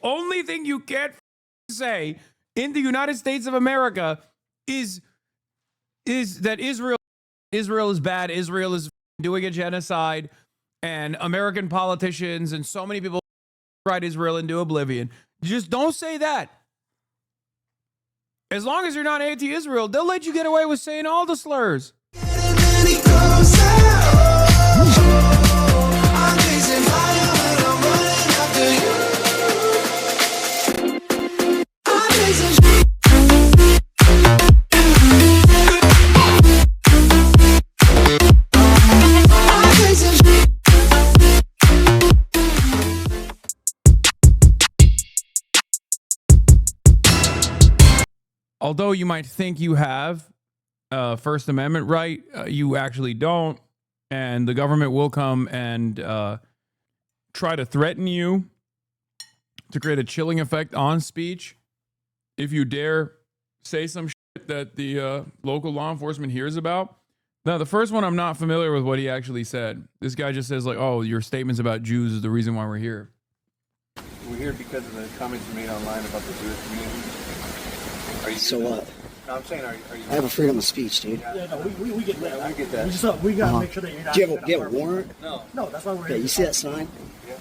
only thing you can't say in the United States of America is that Israel is bad. Israel is doing a genocide, and American politicians and so many people ride Israel into oblivion. Just don't say that. As long as you're not anti-Israel, they'll let you get away with saying all the slurs. Although you might think you have First Amendment right, you actually don't. And the government will come and try to threaten you to create a chilling effect on speech if you dare say some shit that the local law enforcement hears about. Now, the first one, I'm not familiar with what he actually said. This guy just says, like, oh, your statements about Jews is the reason why we're here. We're here because of the comments you made online about the Jewish community. So what? No, I'm saying, are you? I have a freedom of speech, dude. Yeah, no, we get that. Yeah, we get that. We gotta make sure that you're not. Do you have a warrant? No, that's why we're Yeah, here. you see that sign? Yeah.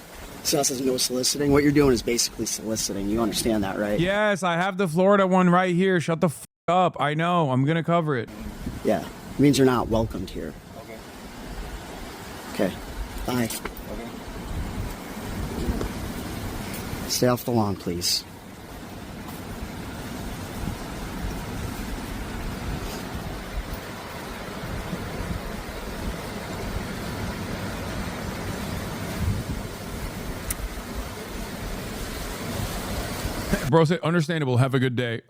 So that says no soliciting. What you're doing is basically soliciting. You understand that, right? Yes, I have the Florida one right here. Shut the f up. I know. I'm going to cover it. Yeah. It means you're not welcomed here. Okay. Okay. Bye. Okay. Stay off the lawn, please. Bro said, understandable. Have a good day.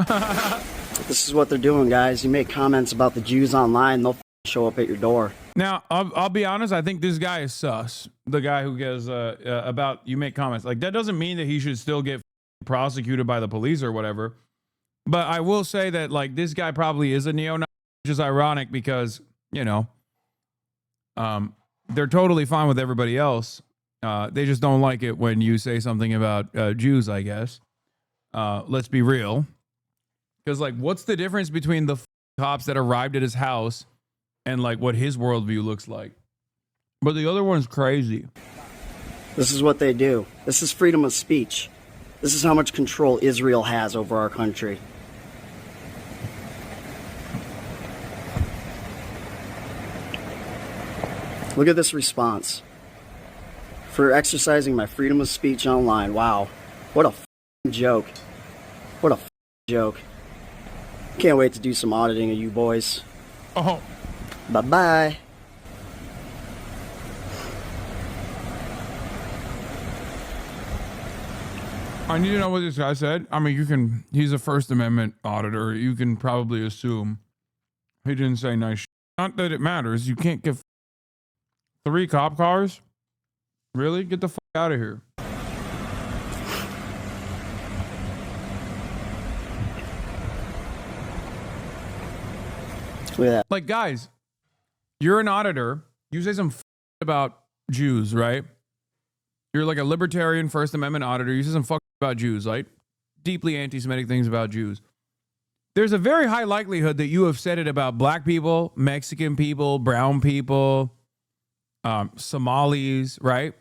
This is what they're doing, guys. You make comments about the Jews online, they'll show up at your door. Now, I'll be honest. I think this guy is sus. The guy who goes about you make comments. Like, that doesn't mean that he should still get prosecuted by the police or whatever. But I will say that, like, this guy probably is a neo-Nazi, which is ironic because, you know, they're totally fine with everybody else. They just don't like it when you say something about Jews, I guess. Let's be real. Because, like, what's the difference between the cops that arrived at his house and, like, what his worldview looks like? But the other one's crazy. This is what they do. This is freedom of speech. This is how much control Israel has over our country. Look at this response. For exercising my freedom of speech online. Wow. What a joke. What a joke. Can't wait to do some auditing of you boys. Oh. Bye-bye. I need to know what this guy said. I mean, he's a First Amendment auditor. You can probably assume he didn't say nice shit. Not that it matters. You can't get 3 cop cars? Really? Get the fuck out of here. Look at that. Like, guys, you're an auditor. You say some about Jews, right? You're like a libertarian First Amendment auditor. You say some about Jews, like deeply anti-Semitic things about Jews. There's a very high likelihood that you have said it about black people, Mexican people, brown people, Somalis, right?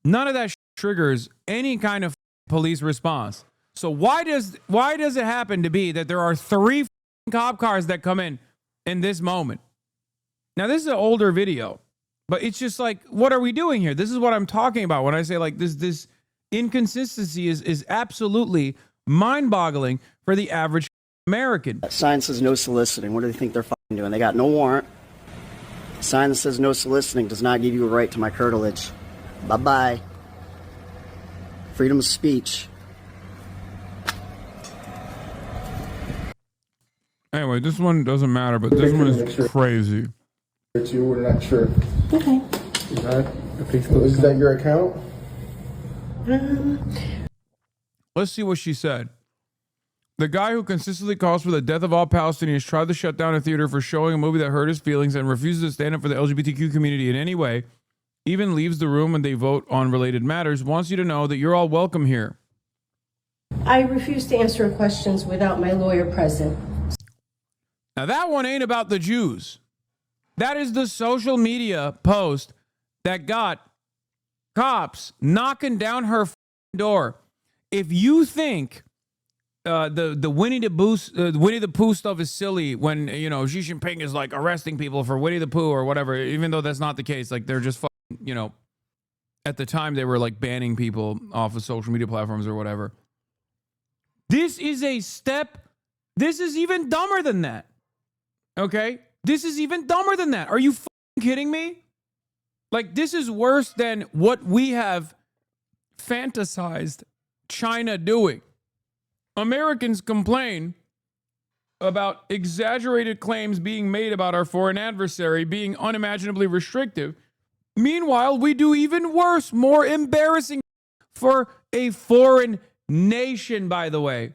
None of that triggers any kind of police response. So why does it happen to be that there are 3 cop cars that come in this moment? Now, this is an older video, but it's just like, what are we doing here? This is what I'm talking about when I say, like, this inconsistency is absolutely mind-boggling for the average American. That sign says no soliciting. What do they think they're doing? They got no warrant. Sign that says no soliciting does not give you a right to my curtilage. Bye-bye. Freedom of speech. Anyway, this one doesn't matter, but this one is crazy. We're not sure. Okay. Is that your account? Let's see what she said. The guy who consistently calls for the death of all Palestinians tried to shut down a theater for showing a movie that hurt his feelings and refuses to stand up for the LGBTQ community in any way, even leaves the room when they vote on related matters, wants you to know that you're all welcome here. I refuse to answer questions without my lawyer present. Now, that one ain't about the Jews. That is the social media post that got cops knocking down her door. If you think the Winnie the Pooh stuff is silly when, you know, Xi Jinping is like arresting people for Winnie the Pooh or whatever, even though that's not the case, like they're just, you know, at the time they were like banning people off of social media platforms or whatever. This is a step. This is even dumber than that. Okay? This is even dumber than that. Are you kidding me? Like, this is worse than what we have fantasized China doing. Americans complain about exaggerated claims being made about our foreign adversary being unimaginably restrictive. Meanwhile, we do even worse, more embarrassing for a foreign nation, by the way.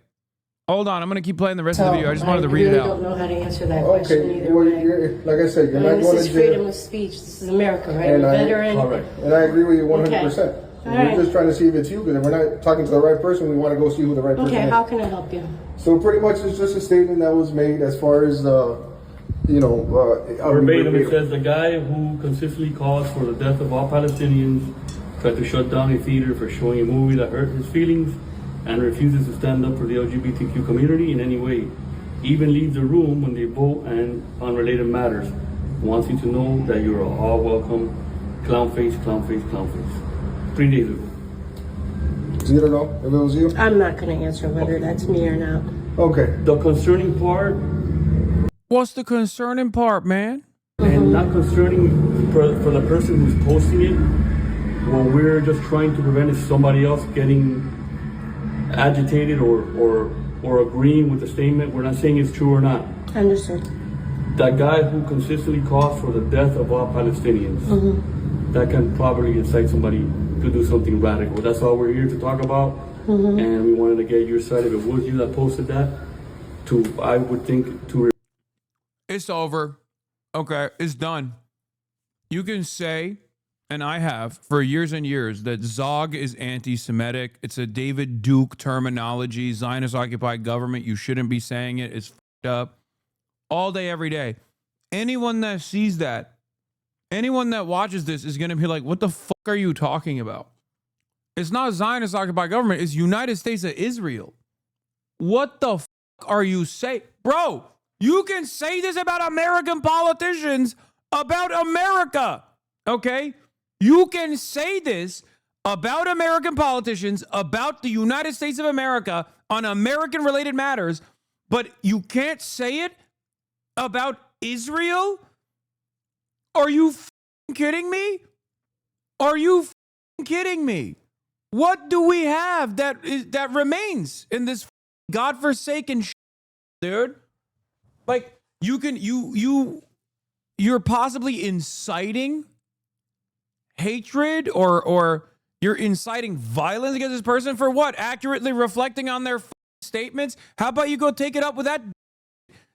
Hold on, I'm going to keep playing the rest of the video. I just wanted to read it out. I don't know how to answer that question either well, way. like I said, you're not And going this to is jail. freedom of speech. This is America, right? And A I- veteran. Correct. And I agree with you 100%. Okay. So All we're right. just trying to see if it's you, because if we're not talking to the right person, we want to go see who the right person Okay, is. how can I help you? So pretty much it's just a statement that was made as far as, Verbatim, it says the guy who consistently calls for the death of all Palestinians tried to shut down a theater for showing a movie that hurt his feelings and refuses to stand up for the LGBTQ community in any way. Even leaves the room when they vote and on related matters. Wants you to know that you're all welcome. Clown face, clown face, clown face. 3 days ago. So you don't know if it was you? I'm not going to answer whether that's me or not. Okay. The concerning part, What's the concerning part, man? and not concerning for the person who's posting it, what we're just trying to prevent is somebody else getting agitated or agreeing with the statement. We're not saying it's true or not. Understood. That guy who consistently calls for the death of all Palestinians, that can probably incite somebody to do something radical. That's all we're here to talk about. And we wanted to get your side. If it was you that posted that, I would think to. It's over. Okay, it's done. You can say, and I have for years and years, that Zog is anti-Semitic. It's a David Duke terminology. Zionist-occupied government. You shouldn't be saying it. It's fucked up. All day, every day. Anyone that sees that, anyone that watches this is going to be like, what the fuck are you talking about? It's not Zionist-occupied government. It's United States of Israel. What the fuck are you saying? Bro, you can say this about American politicians, about America, okay? You can say this about American politicians, about the United States of America on American-related matters, but you can't say it about Israel? Are you kidding me? Are you kidding me? What do we have that remains in this godforsaken dude? Like, you're possibly inciting hatred or you're inciting violence against this person for what? Accurately reflecting on their statements? How about you go take it up with that?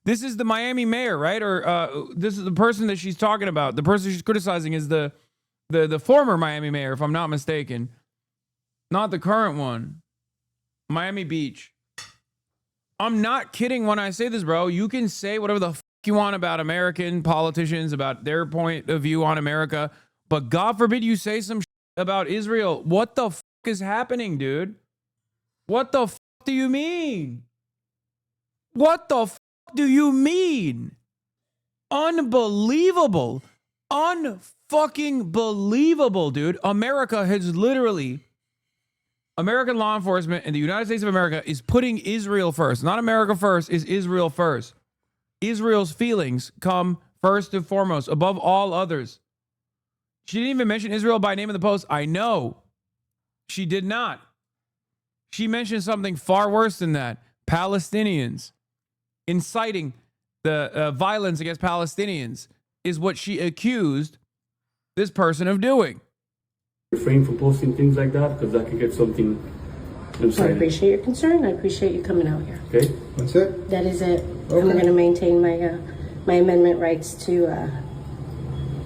This is the Miami mayor, right? Or this is the person that she's talking about. The person she's criticizing is the former Miami mayor, if I'm not mistaken. Not the current one. Miami Beach. I'm not kidding when I say this, bro. You can say whatever the fuck you want about American politicians, about their point of view on America, but God forbid you say some shit about Israel. What the fuck is happening, dude? What the fuck do you mean? What the fuck do you mean? Unbelievable. Unfucking believable, dude. America has literally... American law enforcement in the United States of America is putting Israel first. Not America first, is Israel first. Israel's feelings come first and foremost, above all others. She didn't even mention Israel by name in the post. I know. She did not. She mentioned something far worse than that. Palestinians. Inciting the violence against Palestinians is what she accused this person of doing. Refrain from posting things like that because that could get something I incited. appreciate your concern. I appreciate you coming out here. Okay? That's it? That is it. Okay. I'm going to maintain my amendment rights to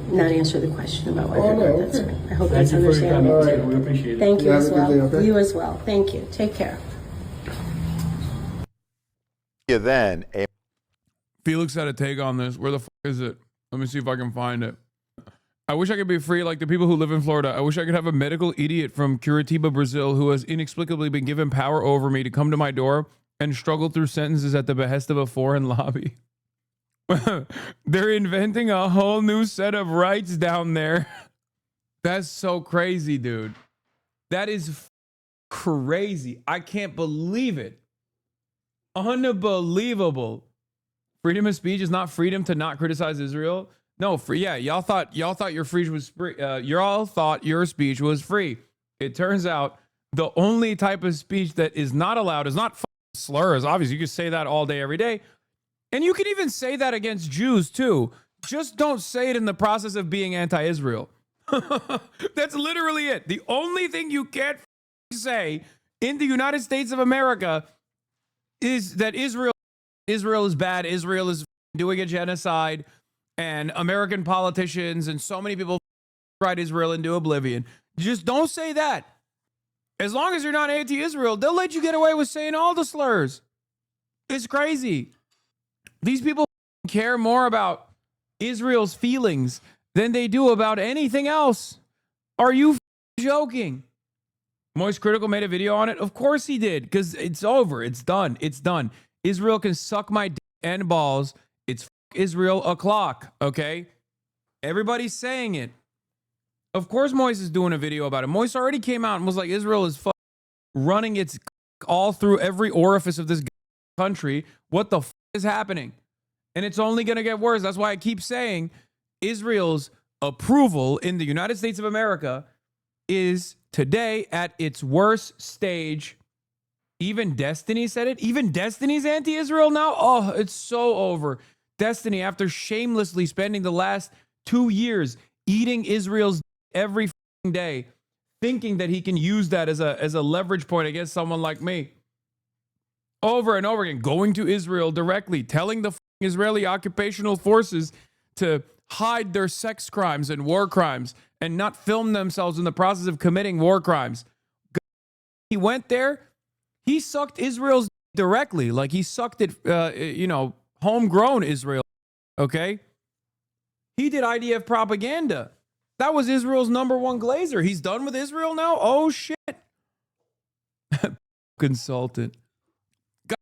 not answer the question about whether or not no, that's okay. me. I hope Thank that's you for your time. understandable. All right. We appreciate it. Thank you Yeah, as have a good well. day, okay? You as well. Thank you. Take care. then a Felix had a take on this. Where the fuck is it? Let me see if I can find it. I wish I could be free like the people who live in Florida. I wish I could have a medical idiot from Curitiba, Brazil, who has inexplicably been given power over me to come to my door and struggle through sentences at the behest of a foreign lobby. They're inventing a whole new set of rights down there. That's so crazy, dude. That is crazy. I can't believe it. Unbelievable. Freedom of speech is not freedom to not criticize Israel. No, free. Yeah, y'all thought your speech was free. Y'all thought your speech was free. It turns out the only type of speech that is not allowed is not slurs. Obviously, you can say that all day, every day. And you can even say that against Jews too. Just don't say it in the process of being anti-Israel. That's literally it. The only thing you can't say in the United States of America is that Israel is bad. Israel is doing a genocide, and American politicians and so many people ride Israel into oblivion. Just don't say that. As long as you're not anti-Israel, they'll let you get away with saying all the slurs. It's crazy. These people care more about Israel's feelings than they do about anything else. Are you joking? Moist Critical made a video on it. Of course he did, because it's over. It's done. It's done. Israel can suck my dick and balls. It's Israel o'clock, okay? Everybody's saying it. Of course Moist is doing a video about it. Moist already came out and was like, Israel is running its all through every orifice of this country. What the is happening? And it's only going to get worse. That's why I keep saying Israel's approval in the United States of America is today at its worst stage. Even Destiny said it. Even Destiny's anti-Israel now. Oh, it's so over. Destiny, after shamelessly spending the last 2 years eating Israel's every day, thinking that he can use that as a leverage point against someone like me. Over and over again, going to Israel directly, telling the Israeli occupational forces to hide their sex crimes and war crimes and not film themselves in the process of committing war crimes. He went there. He sucked Israel's directly, like he sucked it, homegrown Israel. Okay. He did IDF propaganda. That was Israel's #1 glazer. He's done with Israel now. Oh shit. Consultant. God,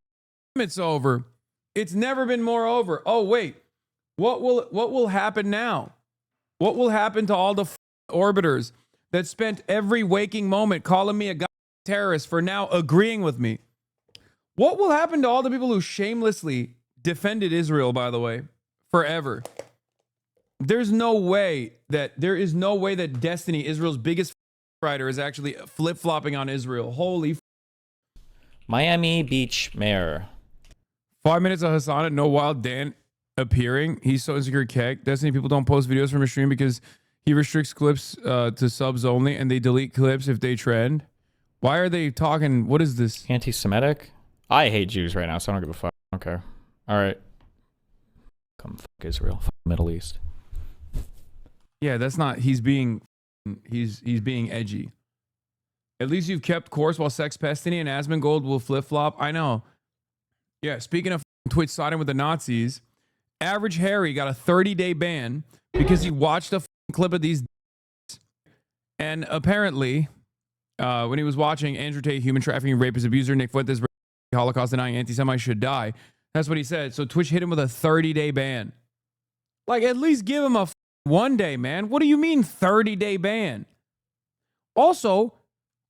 it's over. It's never been more over. Oh wait. What will happen now? What will happen to all the orbiters that spent every waking moment calling me a terrorist for now agreeing with me? What will happen to all the people who shamelessly defended Israel, by the way, forever? There is no way that Destiny, Israel's biggest writer, is actually flip-flopping on Israel. Holy Miami Beach Mayor. 5 minutes of Hasanabi, no Wild Dan appearing. He's so insecure. Keg. Destiny people don't post videos from his stream because he restricts clips to subs only, and they delete clips if they trend. Why are they talking? What is this? Anti-Semitic? I hate Jews right now, so I don't give a fuck. Okay. All right. Come fuck Israel. Fuck Middle East. Yeah, that's not. He's being edgy. At least you've kept course while Sex Pestiny and Asmongold will flip flop. I know. Yeah. Speaking of Twitch siding with the Nazis, Average Harry got a 30-day ban because he watched a clip of these, and apparently, when he was watching Andrew Tate, human trafficking, rapist, abuser, Nick Fuentes, Holocaust denying anti-Semite should die. That's what he said. So Twitch hit him with a 30-day ban. Like, at least give him a 1 day, man. What do you mean 30-day ban? Also,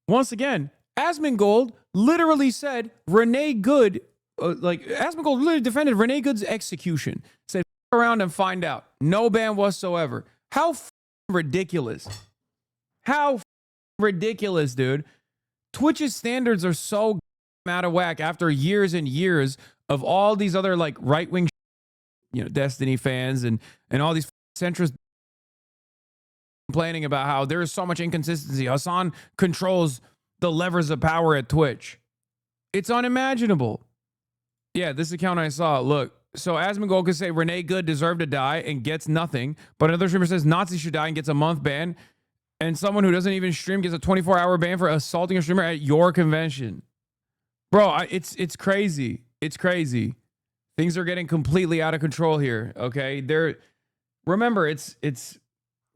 once again, Asmongold literally said Renee Good, Asmongold literally defended Renee Good's execution. Said, around and find out. No ban whatsoever. How ridiculous. How ridiculous, dude. Twitch's standards are so out of whack after years and years of all these other like right-wing, Destiny fans and all these centrist complaining about how there is so much inconsistency. Hassan controls the levers of power at Twitch. It's unimaginable. Yeah, this account I saw, look. So Asmongold could say Renee Good deserved to die and gets nothing, but another streamer says Nazi should die and gets a month ban, and someone who doesn't even stream gets a 24-hour ban for assaulting a streamer at your convention. Bro, it's crazy. It's crazy. Things are getting completely out of control here. Okay. Remember, it's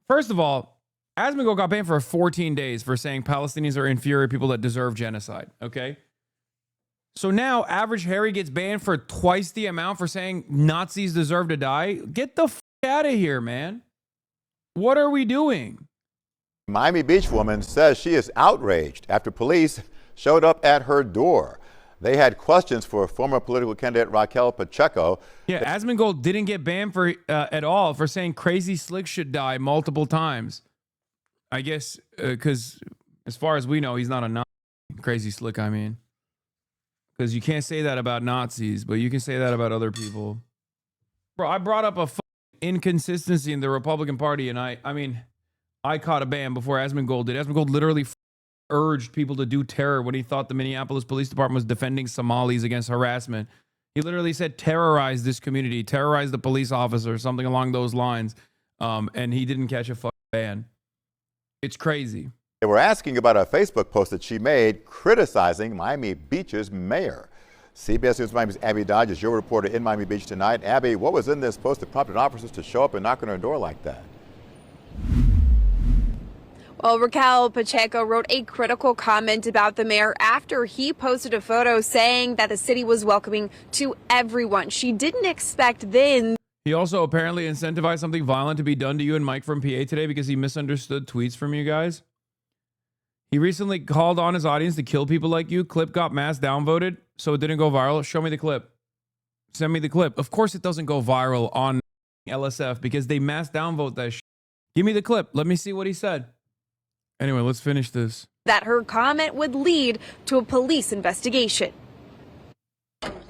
first of all, Asmongold got banned for 14 days for saying Palestinians are inferior people that deserve genocide. Okay. So now Average Harry gets banned for twice the amount for saying Nazis deserve to die. Get the out of here, man. What are we doing? Miami Beach woman says she is outraged after police showed up at her door. They had questions for former political candidate Raquel Pacheco. Yeah, Asmongold didn't get banned for at all for saying Crazy Slick should die multiple times. I guess because as far as we know, he's not a Nazi. Crazy Slick, I mean. Because you can't say that about Nazis, but you can say that about other people. Bro, I brought up a inconsistency in the Republican Party, and I mean, I caught a ban before Asmongold did. Asmongold literally urged people to do terror when he thought the Minneapolis Police Department was defending Somalis against harassment. He literally said, terrorize this community, terrorize the police officer, something along those lines. And he didn't catch a ban. It's crazy. They were asking about a Facebook post that she made criticizing Miami Beach's mayor. CBS News Miami's Abby Dodge is your reporter in Miami Beach tonight. Abby, what was in this post that prompted officers to show up and knock on her door like that? Well, Raquel Pacheco wrote a critical comment about the mayor after he posted a photo saying that the city was welcoming to everyone. She didn't expect then. He also apparently incentivized something violent to be done to you and Mike from PA today because he misunderstood tweets from you guys. He recently called on his audience to kill people like you. Clip got mass downvoted, so it didn't go viral. Show me the clip. Send me the clip. Of course it doesn't go viral on LSF because they mass downvote that shit. Give me the clip. Let me see what he said. Anyway, let's finish this. That her comment would lead to a police investigation.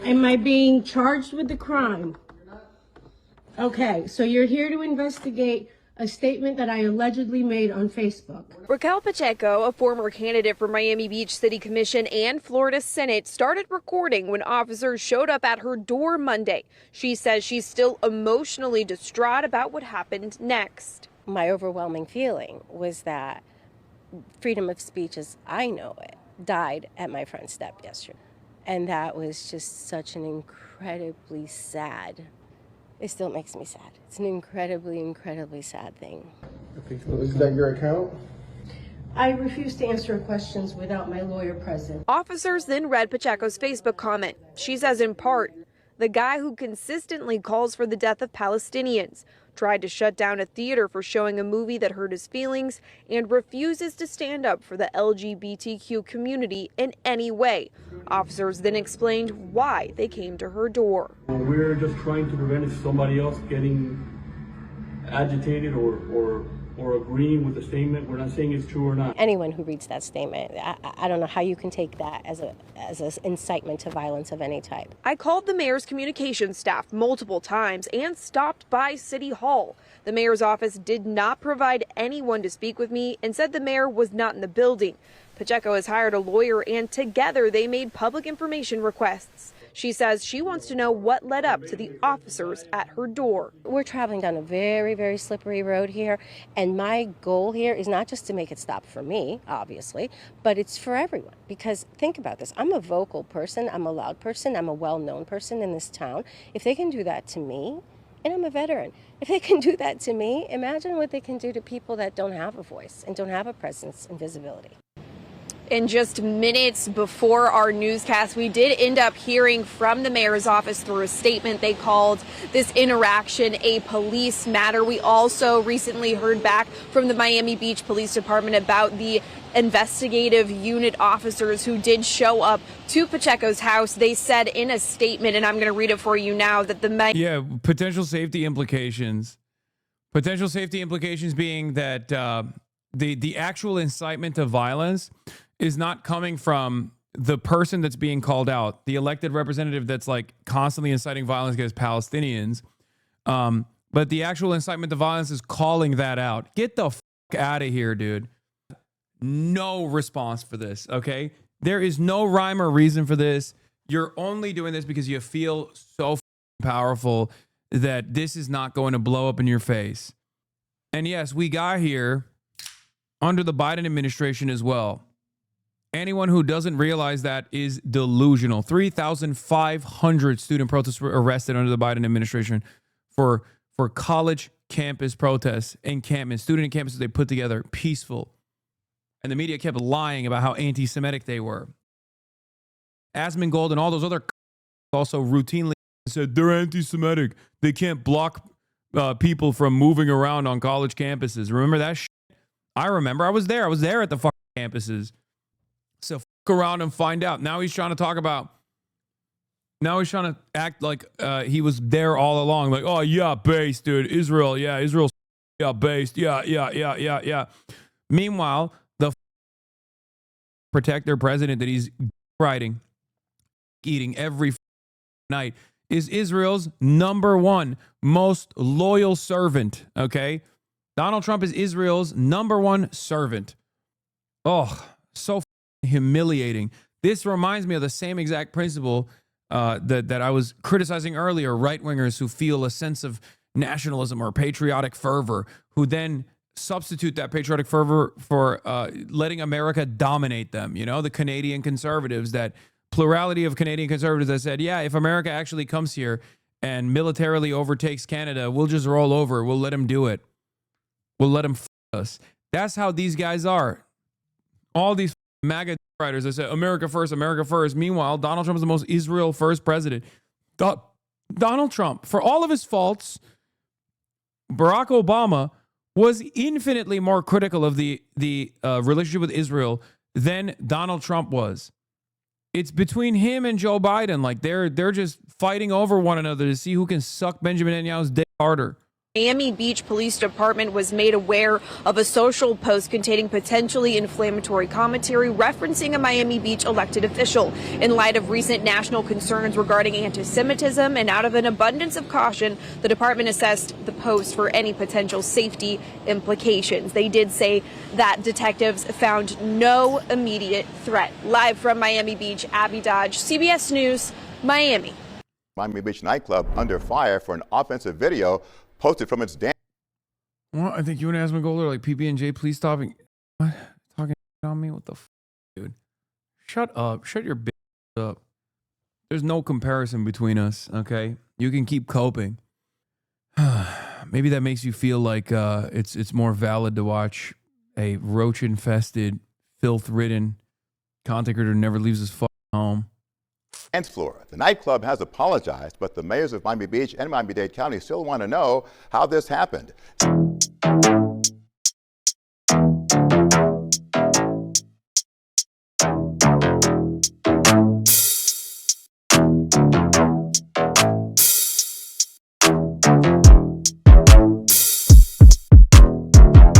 Am I being charged with the crime? Okay, so you're here to investigate a statement that I allegedly made on Facebook. Raquel Pacheco, a former candidate for Miami Beach City Commission and Florida Senate, started recording when officers showed up at her door Monday. She says she's still emotionally distraught about what happened next. My overwhelming feeling was that freedom of speech as I know it died at my front step yesterday. And that was just such an incredibly sad. It still makes me sad. It's an incredibly, incredibly sad thing. Is that your account? I refuse to answer questions without my lawyer present. Officers then read Pacheco's Facebook comment. She says in part, the guy who consistently calls for the death of Palestinians tried to shut down a theater for showing a movie that hurt his feelings and refuses to stand up for the LGBTQ community in any way. Officers then explained why they came to her door. We're just trying to prevent somebody else getting agitated or agreeing with the statement. We're not saying it's true or not. Anyone who reads that statement, I don't know how you can take that as an incitement to violence of any type. I called the mayor's communications staff multiple times and stopped by City Hall. The mayor's office did not provide anyone to speak with me and said the mayor was not in the building. Pacheco has hired a lawyer and together they made public information requests. She says she wants to know what led up to the officers at her door. We're traveling down a very, very slippery road here, and my goal here is not just to make it stop for me, obviously, but it's for everyone. Because think about this, I'm a vocal person, I'm a loud person, I'm a well-known person in this town. If they can do that to me, and I'm a veteran, if they can do that to me, imagine what they can do to people that don't have a voice and don't have a presence and visibility. In just minutes before our newscast, we did end up hearing from the mayor's office through a statement. They called this interaction a police matter. We also recently heard back from the Miami Beach Police Department about the investigative unit officers who did show up to Pacheco's house. They said in a statement, and I'm going to read it for you now, that potential safety implications. Potential safety implications being that the actual incitement to violence is not coming from the person that's being called out, the elected representative that's like constantly inciting violence against Palestinians. But the actual incitement to violence is calling that out. Get the out of here, dude. No response for this, okay? There is no rhyme or reason for this. You're only doing this because you feel so powerful that this is not going to blow up in your face. And yes, we got here under the Biden administration as well. Anyone who doesn't realize that is delusional. 3,500 student protests were arrested under the Biden administration for college campus protests, encampments, student encampments they put together, peaceful. And the media kept lying about how anti-Semitic they were. Asmongold and all those other also routinely said they're anti-Semitic. They can't block people from moving around on college campuses. Remember that shit? I remember. I was there. I was there at the fucking campuses. So fuck around and find out. Now he's trying to talk about. Now he's trying to act like he was there all along. Like, oh yeah, based, dude. Israel, yeah, Israel's based. Yeah. Meanwhile, the protect their president that he's writing, eating every night is Israel's number one most loyal servant. Okay, Donald Trump is Israel's number one servant. Oh, so humiliating. This reminds me of the same exact principle that I was criticizing earlier. Right-wingers who feel a sense of nationalism or patriotic fervor, who then substitute that patriotic fervor for letting America dominate them. You know, the Canadian conservatives, that plurality of Canadian conservatives that said, yeah, if America actually comes here and militarily overtakes Canada, we'll just roll over. We'll let them do it. We'll let them f us. That's how these guys are. All these MAGA writers that say America first, America first. Meanwhile, Donald Trump is the most Israel first president. Donald Trump, for all of his faults, Barack Obama was infinitely more critical of the relationship with Israel than Donald Trump was. It's between him and Joe Biden. Like they're just fighting over one another to see who can suck Benjamin Netanyahu's dick harder. Miami Beach Police Department was made aware of a social post containing potentially inflammatory commentary referencing a Miami Beach elected official. In light of recent national concerns regarding anti-Semitism and out of an abundance of caution, the department assessed the post for any potential safety implications. They did say that detectives found no immediate threat. Live from Miami Beach, Abby Dodge, CBS News, Miami. Miami Beach nightclub under fire for an offensive video posted from its dam. Well, I think you and Asmongold are like, PB&J, please stop. What? Talking on me? What the f, dude? Shut up. Shut your bitch up. There's no comparison between us, okay? You can keep coping. Maybe that makes you feel like it's more valid to watch a roach-infested, filth-ridden content creator who never leaves his fucking home. Dance floor. The nightclub has apologized, but the mayors of Miami Beach and Miami-Dade County still want to know how this happened.